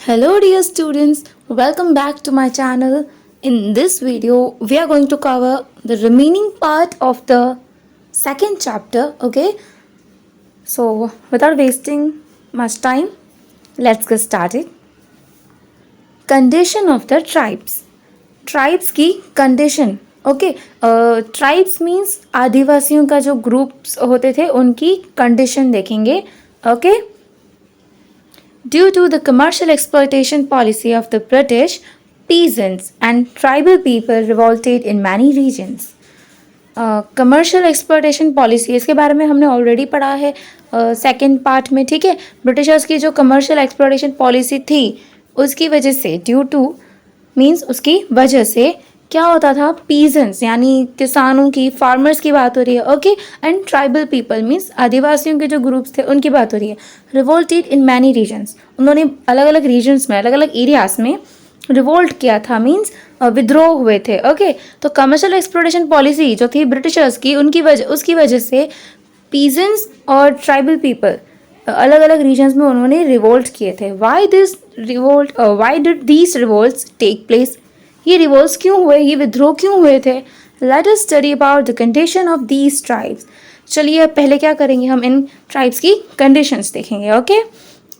Hello dear students, welcome back to my channel. In this video, we are going to cover the remaining part of the second chapter, okay? So, without wasting much time, let's get started. Condition of the tribes. Tribes की condition, okay tribes means आदिवासियों का जो groups होते थे उनकी condition देखेंगे okay Due to the commercial exploitation policy of the British, peasants and tribal people revolted in many regions. Commercial exploitation policy इसके बारे में हमने ऑलरेडी पढ़ा है सेकेंड पार्ट में, ठीक है. ब्रिटिशर्स की जो कमर्शियल एक्सप्लॉयटेशन पॉलिसी थी उसकी वजह से ड्यू टू मीन्स उसकी वजह से क्या होता था, पीजेंट्स यानी किसानों की, फार्मर्स की बात हो रही है okay, and tribal people means आदिवासियों के जो ग्रुप्स थे उनकी बात हो रही है. रिवोल्टेड इन मैनी रीजन्स, उन्होंने अलग अलग रीजन्स में, अलग अलग एरियाज में रिवोल्ट किया था, मीन्स विद्रोह हुए थे ओके. तो कमर्शियल एक्सप्लोरेशन पॉलिसी जो थी ब्रिटिशर्स की उसकी वजह से पीजेंट्स और ट्राइबल पीपल अलग अलग रीजन्स में उन्होंने रिवोल्ट किए थे. Why did these revolts take place, ये रिवोल्ट्स क्यों हुए, ये विद्रोह क्यों हुए थे. Let us study about the condition of these tribes. चलिए पहले क्या करेंगे, हम इन ट्राइब्स की कंडीशंस देखेंगे ओके.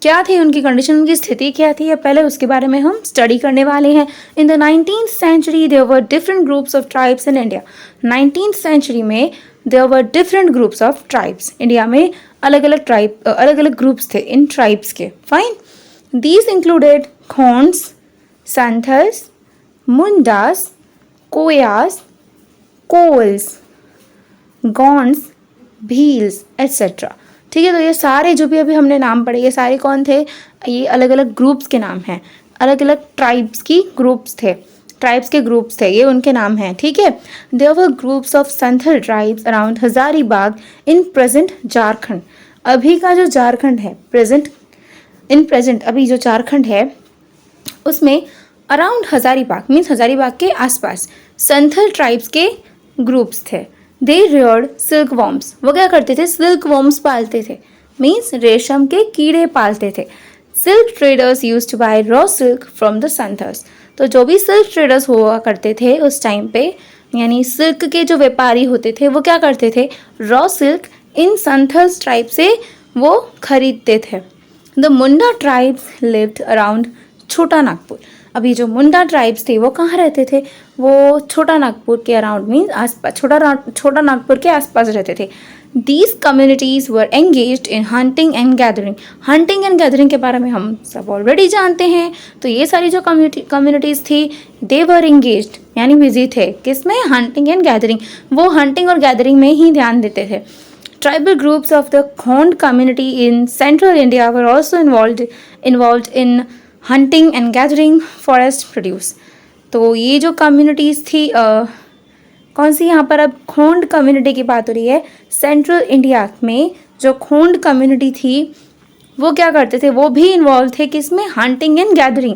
क्या थी उनकी कंडीशन, उनकी स्थिति क्या थी, या पहले उसके बारे में हम स्टडी करने वाले हैं. In the 19th century there were different groups of tribes in India. 19th century में there were different groups of tribes. India में अलग अलग ग्रुप्स थे इन ट्राइब्स के. Fine. These included Khonds, Santhals, Mundas, Koyas, Kols, Gonds, Bhils etcetera. ठीक है, तो ये सारे जो भी अभी हमने नाम पढ़े ये सारे कौन थे, ये अलग अलग ग्रुप्स के नाम हैं, अलग अलग ट्राइब्स की ग्रुप्स थे, ट्राइब्स के ग्रुप्स थे, ये उनके नाम हैं. ठीक है. There were groups of Santhal tribes around Hazaribagh in present Jharkhand. अभी का जो झारखंड है, प्रेजेंट अभी जो झारखंड है उसमें अराउंड हजारीबाग मीन्स हजारीबाग के आसपास संथल ट्राइब्स के ग्रुप्स थे. दे रियर्ड सिल्क वॉर्म्स, वो क्या करते थे, सिल्क वॉर्म्स पालते थे, मीन्स रेशम के कीड़े पालते थे. Silk traders used to buy raw silk from the Santhals. तो जो भी सिल्क ट्रेडर्स हुआ करते थे उस टाइम पे, यानी सिल्क के जो व्यापारी होते थे वो क्या करते थे, रॉ सिल्क इन संथल्स ट्राइब से वो खरीदते थे. The Munda tribes lived around छोटा नागपुर. अभी जो मुंडा ट्राइब्स थे वो कहाँ रहते थे, वो छोटा नागपुर के अराउंड मीन्स आसपास, छोटा नागपुर के आसपास रहते थे. These communities were engaged in hunting and gathering. Hunting and gathering के बारे में हम सब ऑलरेडी जानते हैं. तो ये सारी जो कम्युनिटीज़ थी दे वर एंगेज्ड यानी बिजी थे किसमें, हंटिंग एंड गैदरिंग. वो हंटिंग और गैदरिंग में ही ध्यान देते थे. Tribal groups of the Khond community in central India were also involved in hunting and gathering forest produce. तो ये जो कम्युनिटीज़ थी कौन सी, यहाँ पर अब खोंड कम्युनिटी की बात हो रही है. सेंट्रल इंडिया में जो खोंड कम्युनिटी थी वो क्या करते थे, वो भी इन्वॉल्व थे किसमें, हंटिंग एंड गैदरिंग.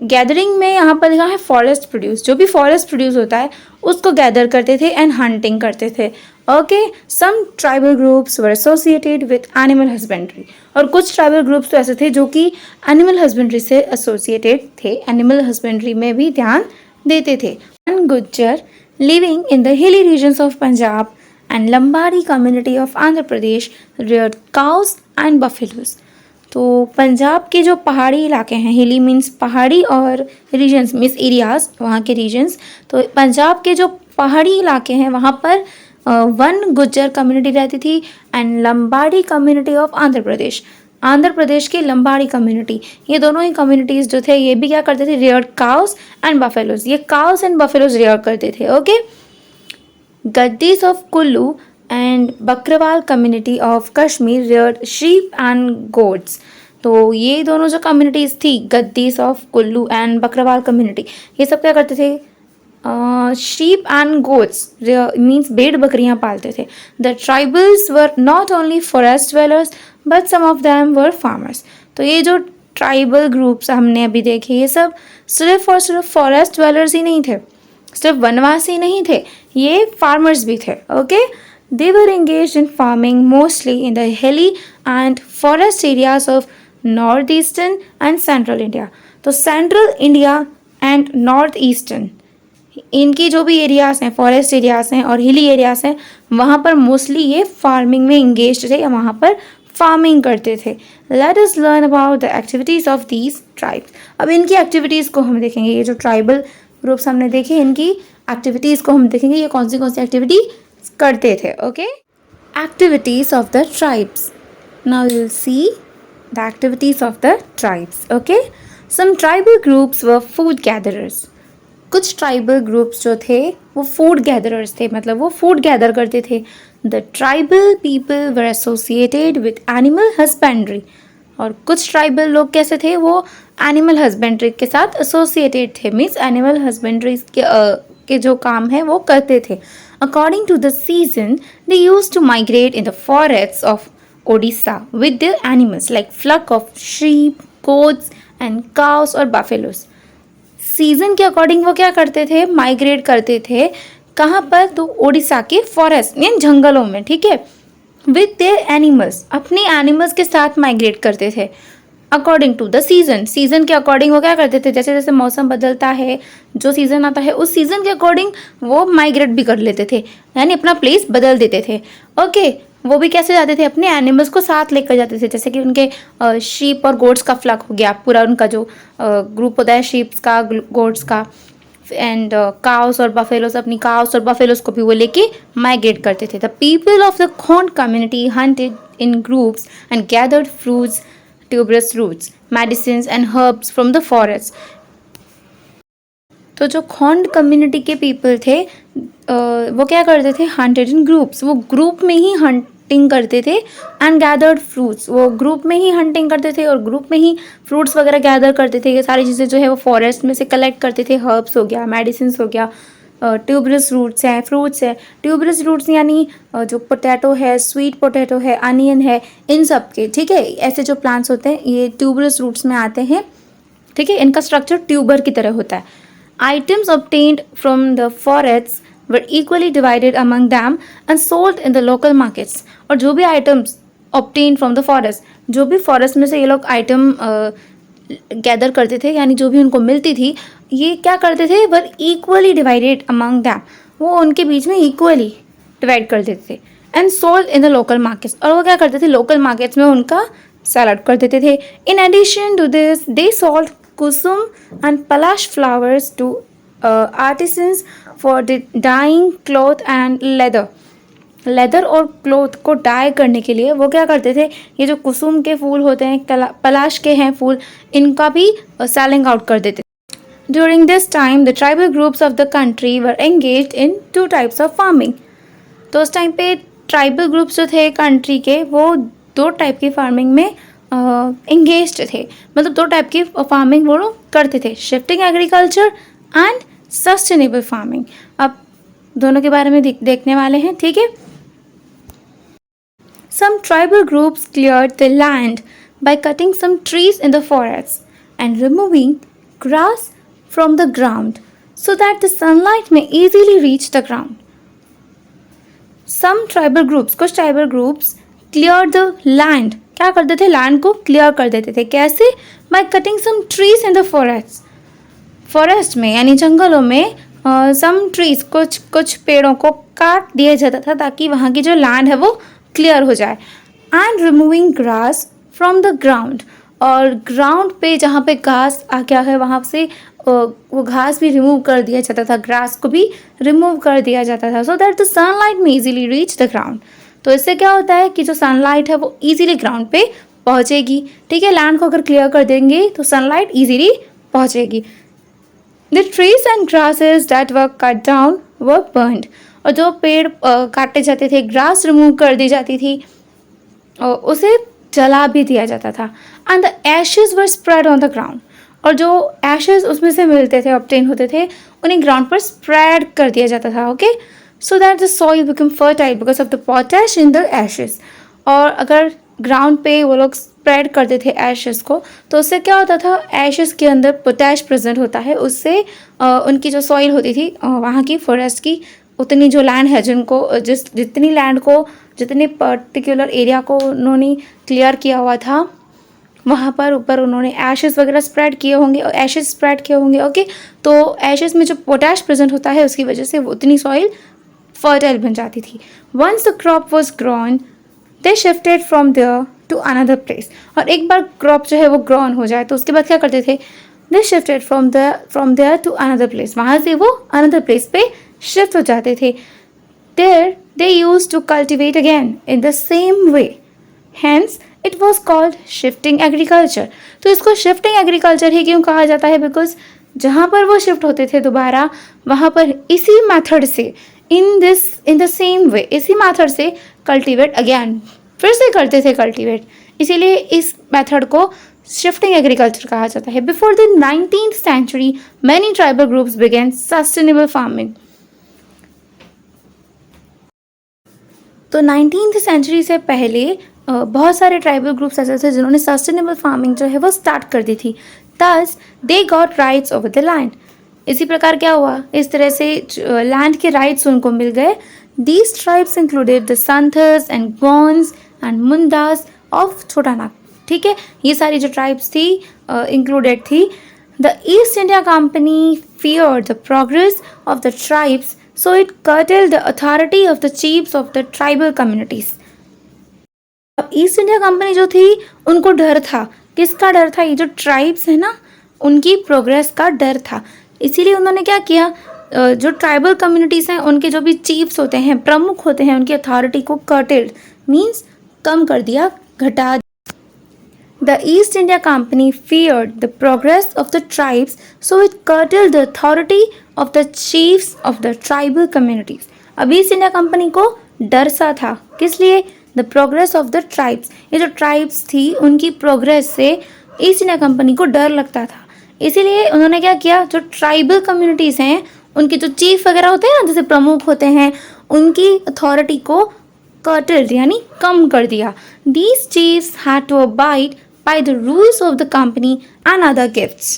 गैदरिंग में यहाँ पर लिखा है फॉरेस्ट प्रोड्यूस, जो भी फॉरेस्ट प्रोड्यूस होता है उसको गैदर करते थे एंड हंटिंग करते थे okay. Some tribal groups were associated with animal husbandry. और कुछ ट्राइबल ग्रुप्स तो ऐसे थे जो कि एनिमल हस्बेंड्री से एसोसिएटेड थे, एनिमल हस्बेंड्री में भी ध्यान देते थे. Gujjar living in the hilly regions of Punjab and Lambadi community of Andhra Pradesh reared cows and buffaloes. तो पंजाब के जो पहाड़ी इलाके हैं, हिली मीन्स पहाड़ी और रीजन्स मीन्स एरियाज, वहाँ के रीजन्स. तो पंजाब के जो पहाड़ी इलाके हैं वहाँ पर वन गुज्जर कम्युनिटी रहती थी and Lambadi community of Andhra Pradesh, Andhra Pradesh की लंबाड़ी कम्युनिटी. ये दोनों ही कम्युनिटीज़ जो थे ये भी क्या करते थे, रियर्ड काउस एंड बफेलोज. ये काउस एंड बफेलोज रियर करते थे okay. Gaddis of Kullu and Bakarwal community of Kashmir reared sheep and goats. तो ये दोनों जो कम्युनिटीज़ थी, Gaddis of Kullu and Bakarwal community, ये सब क्या करते थे, शीप एंड गोट्स मीन्स भेड़ बकरियाँ पालते थे. The tribals were not only forest dwellers but some of them were farmers. तो ये जो ट्राइबल ग्रुप्स हमने अभी देखे ये सब सिर्फ और सिर्फ फॉरेस्ट ड्वेलर्स ही नहीं थे, सिर्फ वनवासी नहीं थे, ये फार्मर्स भी थे okay. They were engaged in farming mostly in the hilly and forest areas of north eastern and central India. तो central India and north eastern, इनकी जो भी एरियाज़ हैं, फॉरेस्ट एरियाज़ हैं और हिली एरियाज़ हैं, वहाँ पर मोस्टली ये फार्मिंग में इंगेज थे या वहाँ पर फार्मिंग करते थे। Let us learn about the activities of these tribes. अब इनकी एक्टिविटीज़ को हम देखेंगे। ये जो ट्राइबल ग्रुप्स हमने देखे, इनकी एक्टिविटीज़ को हम देखेंगे, ये कौन सी एक्टिविटी करते थे। Okay, activities of the tribes. Now you will see the activities of the tribes. Okay, some tribal groups were food gatherers. कुछ ट्राइबल ग्रुप्स जो थे वो फूड गैदरर्स थे, मतलब वो फूड गैदर करते थे। The tribal people were associated with animal husbandry. और कुछ ट्राइबल लोग कैसे थे, वो एनिमल हस्बेंड्री के साथ एसोसिएटेड थे, मीन्स एनिमल हस्बेंड्री के जो काम है वो करते थे। According to the season they use to migrate in the forest of Odisha with their animals like flock of sheep, goats and cows और बफेलोस। सीजन के अकॉर्डिंग वो क्या करते थे, माइग्रेट करते थे। कहाँ पर, तो उड़ीसा के फॉरेस्ट यानी जंगलों में, ठीक है। विद देयर एनिमल्स, अपने एनिमल्स के साथ माइग्रेट करते थे। According to the season, season के अकॉर्डिंग वो क्या करते थे, जैसे जैसे मौसम बदलता है, जो सीज़न आता है उस सीज़न के अकॉर्डिंग वो माइग्रेट भी कर लेते थे, यानी अपना प्लेस बदल देते थे। ओके, वो भी कैसे जाते थे, अपने एनिमल्स को साथ लेकर जाते थे। जैसे कि उनके शीप और गोट्स का फ्लक हो गया, पूरा उनका जो ग्रुप होता है शीप्स का, गोट्स का, एंड काउस और बफेलोस, अपनी काउस और बफेलोस को भी वो लेके माइग्रेट करते थे। The people of the Khond community hunted in groups and gathered fruits, tuberous roots, medicine and herbs from the forest. तो जो खोंड कम्युनिटी के पीपल थे वो क्या करते थे, हंटेड इन ग्रुप्स, वो ग्रुप में ही हंटिंग करते थे। एंड गैदर्ड फ्रूट्स, वो ग्रुप में ही हंटिंग करते थे और ग्रुप में ही फ्रूट्स वगैरह गैदर करते थे। ये सारी चीज़ें जो है वो फॉरेस्ट में से कलेक्ट करते थे। हर्ब्स हो गया, मेडिसिन हो गया, ट्यूबरस रूट्स हैं, फ्रूट्स है। ट्यूबरस रूट्स यानी जो पोटैटो है, स्वीट पोटैटो है, अनियन है, इन सब के, ठीक है, ऐसे जो प्लांट्स होते हैं ये ट्यूबरस रूट्स में आते हैं, ठीक है। इनका स्ट्रक्चर ट्यूबर की तरह होता है। Items obtained from the forests were equally divided among them and sold in the local markets. और जो भी items obtained from the forest, जो भी forest में से ये लोग item गैदर करते थे, यानी जो भी उनको मिलती थी, ये क्या करते थे, were equally divided among them, वो उनके बीच में equally डिवाइड कर देते थे। And sold in the local markets, और वो क्या करते थे, लोकल मार्केट्स में उनका सैलड कर देते थे। In addition to this they sold kusum and palash flowers to artisans for dyeing cloth and leather. Leather और क्लोथ को डाई करने के लिए वो क्या करते थे, ये जो कुसुम के फूल होते हैं, पलाश के हैं फूल, इनका भी सेलिंग आउट कर देते थे। During this time the tribal groups of the country were engaged in 2 types of farming. तो उस टाइम पे ट्राइबल ग्रुप्स जो थे कंट्री के, वो 2 टाइप की फार्मिंग में एंगेज्ड थे, मतलब 2 टाइप की फार्मिंग वो लोग करते थे, shifting agriculture and sustainable farming. अब दोनों के बारे में देखने वाले हैं, ठीक है। Some tribal groups cleared the land by cutting some trees in the forests and removing grass from the ground so that the sunlight may easily reach the ground. Some tribal groups, कुछ tribal groups cleared the land, क्या करते थे, land को clear कर देते थे। कैसे, by cutting some trees in the forest, forest में यानी जंगलों में सम ट्रीज, कुछ पेड़ों को काट दिया जाता था ताकि वहाँ की जो लैंड है वो क्लियर हो जाए। And removing grass from the ground, और ग्राउंड पे जहाँ पे घास आ गया है वहाँ से वो घास भी रिमूव कर दिया जाता था, ग्रास को भी रिमूव कर दिया जाता था, सो दैट द सनलाइट में इजीली रीच द ग्राउंड। तो इससे क्या होता है कि जो सनलाइट है वो इजीली ग्राउंड पे पहुंचेगी, ठीक है। लैंड को अगर क्लियर कर देंगे तो सनलाइट इजीली पहुंचेगी। The trees and grasses that were cut down were burned, और जो पेड़ काटे जाते थे, ग्रास रिमूव कर दी जाती थी, उसे जला भी दिया जाता था। And the Ashes were spread on the ground, और जो एशेज उसमें से मिलते थे, ऑब्टेन होते थे, उन्हें ग्राउंड पर स्प्रेड कर दिया जाता था, okay. So that the soil become fertile because of the potash in the Ashes. और अगर ग्राउंड पे वो लोग स्प्रेड करते थे एशेज को, तो उससे क्या होता था, एशेज के अंदर पोटैश प्रेजेंट होता है, उससे उनकी जो सॉइल होती थी वहाँ की फॉरेस्ट की, उतनी जो लैंड है, जितनी लैंड को, जितने पर्टिकुलर एरिया को उन्होंने क्लियर किया हुआ था, वहाँ पर ऊपर उन्होंने एशेस वगैरह स्प्रेड किए होंगे, एशेस स्प्रेड किए होंगे, ओके। तो एशेस में जो पोटैश प्रेजेंट होता है उसकी वजह से वो उतनी सॉइल फर्टाइल बन जाती थी। Once the crop was grown they shifted from there to another place. और एक बार क्रॉप जो है वो ग्रॉन हो जाए तो उसके बाद क्या करते थे, they shifted from there to another place, वहाँ से वो अनदर प्लेस पे शिफ्ट हो जाते थे। There they use to cultivate again in the same way, hence it was called shifting agriculture. तो इसको शिफ्टिंग एग्रीकल्चर ही क्यों कहा जाता है, बिकॉज जहाँ पर वो शिफ्ट होते थे दोबारा वहाँ पर इसी मेथड से इन द सेम वे इसी मेथड से कल्टीवेट अगेन फिर से करते थे कल्टीवेट, इसीलिए इस मेथड को शिफ्टिंग एग्रीकल्चर कहा जाता है। Before the 19th century many tribal groups began sustainable farming. तो 19th सेंचुरी से पहले बहुत सारे ट्राइबल ग्रुप्स ऐसे थे जिन्होंने सस्टेनेबल फार्मिंग जो है वो स्टार्ट कर दी थी। Thus they got rights over the land. इसी प्रकार क्या हुआ, इस तरह से लैंड के राइट्स उनको मिल गए। These tribes included the Santhals and Gonds and Mundas of छोटानाग। ठीक है, ये सारी जो ट्राइब्स थी इंक्लूडेड थी। The East India Company feared the progress of the tribes, so it curtailed the authority of the chiefs of the tribal communities. अब east India company जो थी उनको डर था, किसका डर था, ये जो ट्राइब्स है ना उनकी प्रोग्रेस का डर था। इसीलिए उन्होंने क्या किया, जो ट्राइबल कम्युनिटीज़ हैं उनके जो भी चीफ्स होते हैं, प्रमुख होते हैं, उनकी अथॉरिटी को कर्टेल्ड मीन्स कम कर दिया, घटा। The East India Company feared the progress of the tribes, so it curtailed the authority of the chiefs of the tribal communities. अब ईस्ट इंडिया कंपनी को डर सा था, किस लिए, the progress of the tribes. ये जो ट्राइब्स थी उनकी प्रोग्रेस से ईस्ट इंडिया कंपनी को डर लगता था, इसीलिए उन्होंने क्या किया, जो ट्राइबल कम्युनिटीज़ हैं उनके जो चीफ वगैरह होते हैं ना, जैसे प्रमुख होते हैं, उनकी अथॉरिटी को कर्टेल्ड यानी कम कर दिया। These chiefs had to abide by the rules of the company and other gifts.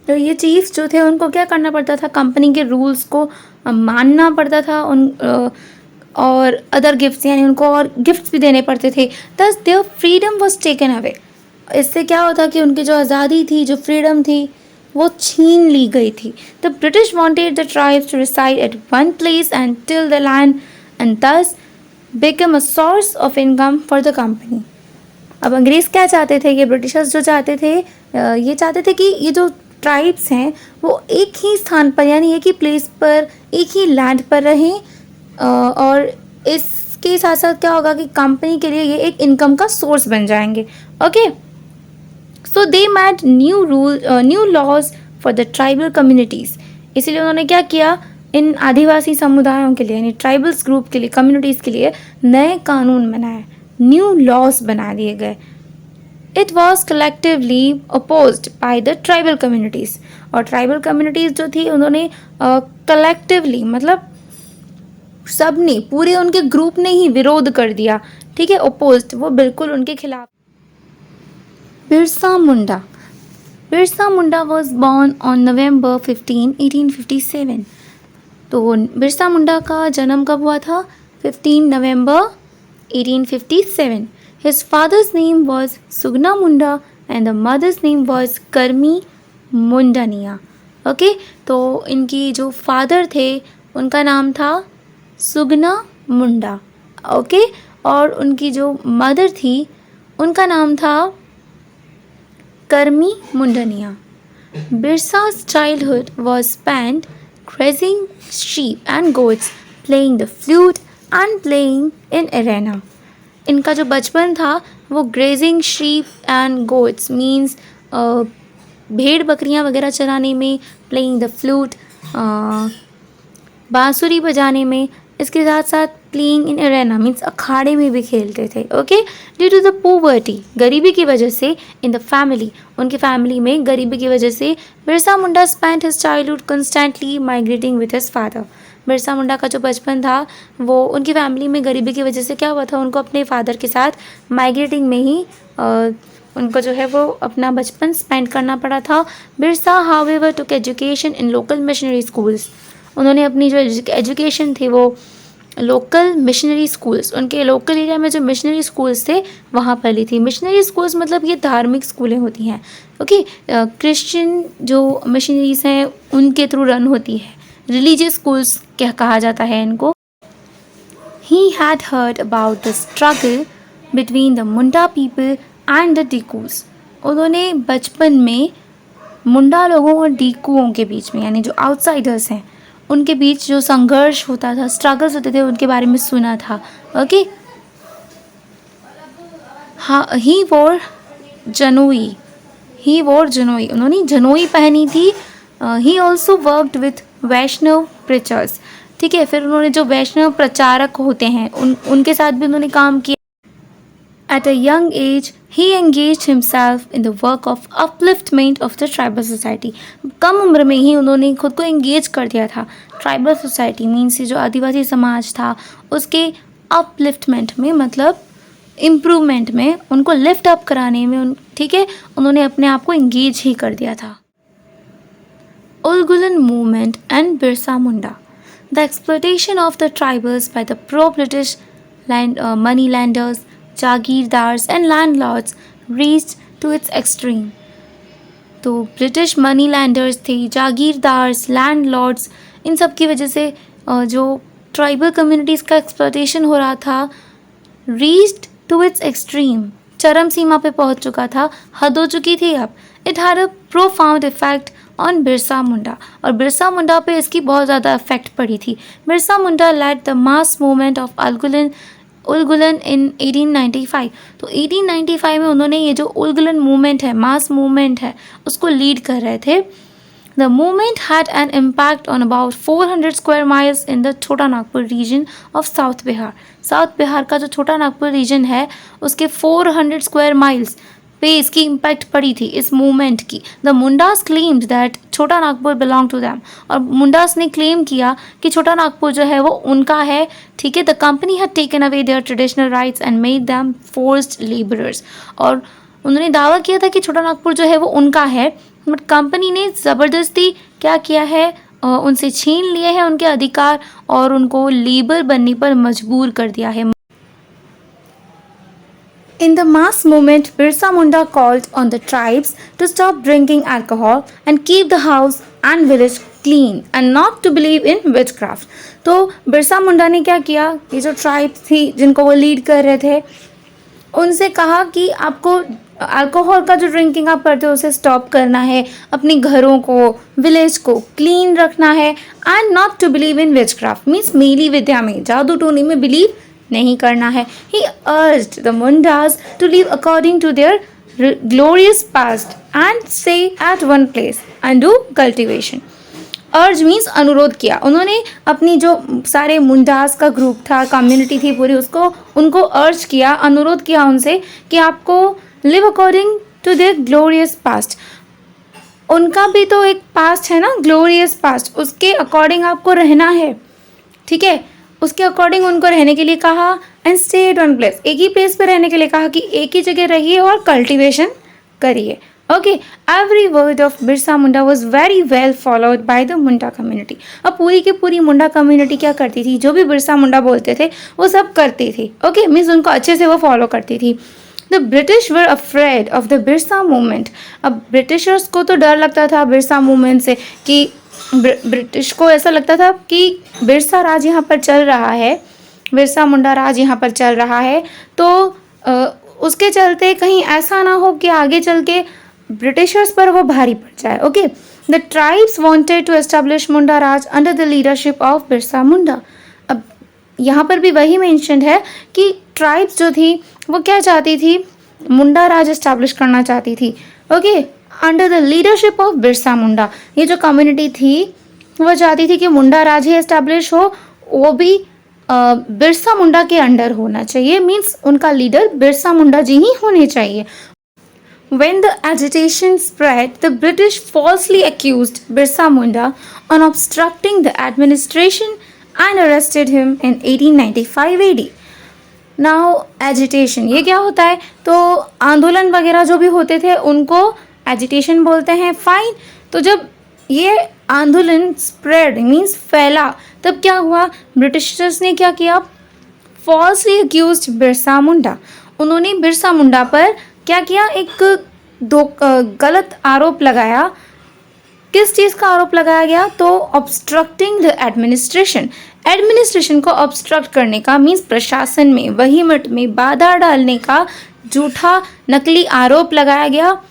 तो ये चीफ्स जो थे उनको क्या करना पड़ता था, कंपनी के रूल्स को मानना पड़ता था और अदर गिफ्ट्स यानी उनको और गिफ्ट्स भी देने पड़ते थे। Thus their freedom was taken away. इससे क्या होता कि उनकी जो आज़ादी थी, जो फ्रीडम थी, वो छीन ली गई थी। The British wanted the tribes to reside at one place and till the land and thus become a source of income for the company. अब अंग्रेज़ क्या चाहते थे, ये ब्रिटिशर्स जो चाहते थे, ये चाहते थे कि ये जो ट्राइब्स हैं वो एक ही स्थान पर यानी एक ही प्लेस पर, एक ही लैंड पर रहें और इसके साथ साथ क्या होगा कि कंपनी के लिए ये एक इनकम का सोर्स बन जाएंगे। Okay, so they made new laws for the tribal communities. इसीलिए उन्होंने क्या किया, इन आदिवासी समुदायों के लिए यानी ट्राइबल्स ग्रुप के लिए, कम्युनिटीज़ के लिए नए कानून बनाए, न्यू लॉज बना दिए गए। It was collectively opposed by the tribal communities. और ट्राइबल कम्युनिटीज़ जो थी उन्होंने कलेक्टिवली मतलब सब ने, पूरे उनके ग्रुप ने ही विरोध कर दिया। ठीक है, अपोज्ड, वो बिल्कुल उनके खिलाफ। Birsa Munda. Birsa Munda was born on November 15, 1857। तो बिरसा मुंडा का जन्म कब हुआ था, 15 नवंबर 1857. His father's name was Sugna Munda and the mother's name was Karmi Mundania. Okay, तो इनकी जो फादर थे उनका नाम था सुगना मुंडा। ओके, और उनकी जो मदर थी उनका नाम था कर्मी मुंडनिया। Birsa's childhood was spent grazing sheep and goats, playing the flute and playing in arena. इनका जो बचपन था वो grazing sheep and goats means भेड़ बकरियां वगैरह चराने में, प्लेइंग द फ्लूट बांसुरी बजाने में, इसके साथ साथ प्लेइंग इन अरेना मीन्स अखाड़े में भी खेलते थे। Okay, due to the poverty, गरीबी की वजह से, इन द फैमिली, उनकी फैमिली में गरीबी की वजह से, Birsa Munda spent his childhood constantly migrating with his father. Birsa Munda का जो बचपन था वो उनकी फैमिली में गरीबी की वजह से क्या हुआ था, उनको अपने फादर के साथ माइग्रेटिंग में ही उनको जो है वो अपना बचपन स्पेंड करना पड़ा था। Birsa however took education in local missionary schools. उन्होंने अपनी जो एजुकेशन थी वो लोकल मिशनरी स्कूल्स, उनके लोकल एरिया में जो मिशनरी स्कूल्स थे वहाँ पर ली थी। मिशनरी स्कूल्स मतलब ये धार्मिक स्कूलें होती हैं, ओके। क्रिश्चियन जो मिशनरीज हैं उनके थ्रू रन होती है, रिलीजियस स्कूल्स क्या कहा जाता है इनको। He had heard about the struggle between the Munda people and the Dikus. उन्होंने बचपन में मुंडा लोगों और डीकुओं के बीच में, यानी जो आउटसाइडर्स हैं उनके बीच जो संघर्ष होता था, स्ट्रगल्स होते थे, उनके बारे में सुना था, ओके। हाँ, ही वोर जनोई, उन्होंने जनोई पहनी थी। He also worked with Vaishnav preachers, ठीक है। फिर उन्होंने जो वैष्णव प्रचारक होते हैं उनके साथ भी उन्होंने काम किया। At a young age, he engaged himself in the work of upliftment of the tribal society. कम उम्र में ही उन्होंने खुद को एंगेज कर दिया था ट्राइबल सोसाइटी मीन्स जो आदिवासी समाज था उसके अपलिफ्टमेंट में, मतलब इम्प्रूवमेंट में, उनको लिफ्ट अप कराने में, ठीक है, उन्होंने अपने आप को एंगेज ही कर दिया था। Ulgulan movement and Birsa Munda. The exploitation of the tribals by the pro British money lenders, jagirdars and landlords reached to its extreme. तो ब्रिटिश मनी लैंडर्स थे, जागीरदार्स, लैंडलॉर्ड्स, इन सब की वजह से जो ट्राइबल कम्युनिटीज़ का एक्सप्लॉयटेशन हो रहा था, रीच्ड टू इट्स एक्सट्रीम, चरम सीमा पे पहुंच चुका था, हद हो चुकी थी अब। It had a profound effect on Birsa Munda, और बिरसा मुंडा पे इसकी बहुत ज़्यादा इफेक्ट पड़ी थी। Birsa Munda led the mass movement of Ulgulan in 1895। तो 1895 में उन्होंने ये जो उलगुलन मूवमेंट है, मास मूवमेंट है, उसको लीड कर रहे थे। The movement had an impact on about 400 square miles in the Chota Nagpur region of south Bihar. South Bihar का जो छोटा नागपुर रीजन है उसके 400 स्क्वायर माइल्स पे इसकी इम्पैक्ट पड़ी थी इस मूवमेंट की। द मुंडास क्लेम्ड दैट छोटा नागपुर बिलोंग टू दैम, और मुंडास ने क्लेम किया कि छोटा नागपुर जो है वो उनका है, ठीक है। The company had taken away there traditional rights and made them forced labourers, और उन्होंने दावा किया था कि छोटा नागपुर जो है वो उनका है, बट कंपनी ने ज़बरदस्ती क्या किया है, उनसे छीन लिए हैं उनके अधिकार और उनको लेबर बनने पर मजबूर कर दिया है। In the mass movement, Birsa Munda called on the tribes to stop drinking alcohol and keep the house and village clean and not to believe in witchcraft. तो बिरसा मुंडा ने क्या किया, ये जो ट्राइब्स थी जिनको वो लीड कर रहे थे उनसे कहा कि आपको अल्कोहल का जो ड्रिंकिंग आप करते हो उसे स्टॉप करना है, अपने घरों को, विलेज को क्लीन रखना है, and not to believe in witchcraft means मेली विद्या में, जादू टोनी में बिलीव नहीं करना है। He urged the Mundas to live according to their glorious past and stay at one place and do cultivation. Urge means अनुरोध किया, उन्होंने अपनी जो सारे मुंडास का ग्रुप था, कम्युनिटी थी पूरी, उसको उनको अर्ज किया, अनुरोध किया उनसे कि आपको live according to their glorious past, उनका भी तो एक पास्ट है ना, ग्लोरियस पास्ट, उसके अकॉर्डिंग आपको रहना है, ठीक है। उसके अकॉर्डिंग उनको रहने के लिए कहा, and stay at one place, एक ही प्लेस पे रहने के लिए कहा कि एक ही जगह रहिए और कल्टिवेशन करिए, okay. Every word of Birsa Munda was very well followed by the Munda community. अब पूरी की पूरी मुंडा कम्युनिटी क्या करती थी, जो भी बिरसा मुंडा बोलते थे वो सब करती थी, ओके, मीन्स उनको अच्छे से वो फॉलो करती थी। The British were afraid of the Birsa movement. अब ब्रिटिशर्स को तो डर लगता था बिरसा मूवमेंट से, कि ब्रिटिश को ऐसा लगता था कि बिरसा राज यहाँ पर चल रहा है, बिरसा मुंडा राज यहाँ पर चल रहा है, तो उसके चलते कहीं ऐसा ना हो कि आगे चल के ब्रिटिशर्स पर वो भारी पड़ जाए, okay. The tribes wanted to establish Munda Raj under the leadership of Birsa Munda. अब यहाँ पर भी वही मेंशन्ड है कि ट्राइब्स जो थी वो क्या चाहती थी, मुंडा राज एस्टेब्लिश करना चाहती थी, okay, under the leadership of Birsa Munda. ये जो कम्युनिटी थी वो चाहती थी कि मुंडा राज ही एस्टेब्लिश हो, वो भी बिरसा मुंडा के अंडर होना चाहिए, मीन्स उनका लीडर बिरसा मुंडा जी ही होने चाहिए। When the agitation spread, the British falsely accused Birsa Munda on obstructing the administration and arrested him in 1895 AD. Now agitation ये क्या होता है, तो आंदोलन वगैरह जो भी होते थे उनको एजिटेशन बोलते हैं, फाइन। तो जब ये आंदोलन स्प्रेड मीन्स फैला, तब क्या हुआ, ब्रिटिशर्स ने क्या किया, फॉल्सली अक्यूज बिरसा मुंडा, उन्होंने बिरसा मुंडा पर क्या किया, एक गलत आरोप लगाया। किस चीज़ का आरोप लगाया गया, तो ऑब्स्ट्रक्टिंग द एडमिनिस्ट्रेशन, एडमिनिस्ट्रेशन को ऑब्स्ट्रक्ट करने का मीन्स प्रशासन में वही मत में बाधा डालने का झूठा नकली आरोप लगाया गया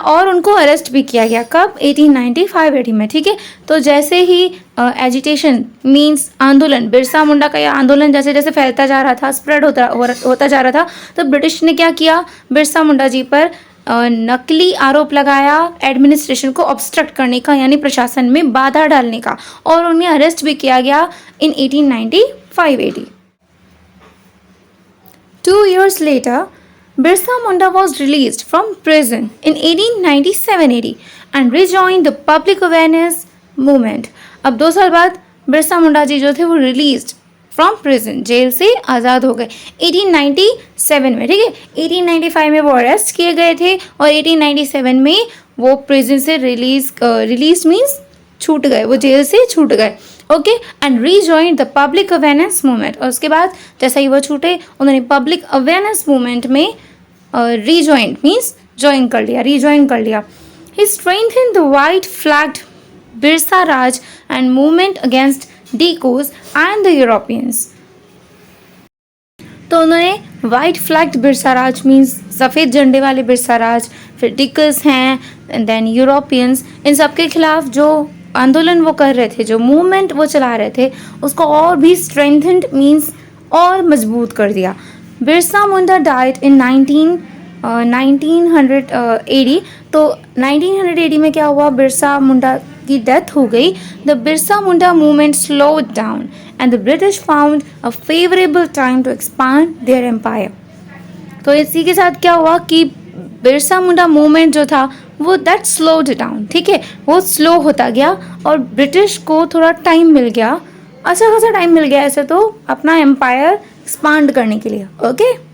और उनको अरेस्ट भी किया गया। कब, 1895-80 में, ठीक है। तो जैसे ही एजिटेशन मीन्स आंदोलन, बिरसा मुंडा का यह आंदोलन जैसे जैसे फैलता जा रहा था, स्प्रेड होता जा रहा था, तो ब्रिटिश ने क्या किया, बिरसा मुंडा जी पर नकली आरोप लगाया एडमिनिस्ट्रेशन को ऑब्स्ट्रक्ट करने का, यानी प्रशासन में बाधा डालने का, और उन्हें अरेस्ट भी किया गया इन 1895-80। 2 years later, Birsa Munda was released from prison in 1897-80 and rejoined the public awareness movement. अब 2 साल बाद बिरसा मुंडा जी जो थे वो रिलीज्ड फ्रॉम प्रिजन, जेल से आज़ाद हो गए 1897 में, ठीक है। 1895 में वो अरेस्ट किए गए थे और 1897 में वो प्रिजन से रिलीज मीन्स छूट गए, वो जेल से छूट गए, okay. And rejoin the public awareness movement, और उसके बाद जैसा ही वो छूटे उन्होंने पब्लिक अवेयरनेस मूवमेंट में रीजॉइन मीन्स ज्वाइन कर लिया, रीजॉइन कर लिया। He strengthen the white flagged Birsa Raj and movement against Dikus and the Europeans. तो उन्होंने white flagged Birsa Raj means सफ़ेद झंडे वाले बिरसा राज, फिर डिकल्स हैं एंड देन यूरोपियंस, इन सब के खिलाफ जो आंदोलन वो कर रहे थे, जो मूवमेंट वो चला रहे थे, उसको और भी स्ट्रेंथेंड मीन्स और मजबूत कर दिया। Birsa Munda died in 1980। तो 1980 में क्या हुआ, बिरसा मुंडा की डेथ हो गई। The Birsa Munda movement slowed down and the British found a favourable time to expand their empire. तो इसी के साथ क्या हुआ कि बिरसा मुंडा मूवमेंट जो था वो दैट स्लोड डाउन, ठीक है, वो स्लो होता गया और ब्रिटिश को थोड़ा टाइम मिल गया, अच्छा खासा टाइम मिल गया ऐसे तो अपना एम्पायर एक्सपांड करने के लिए, ओके।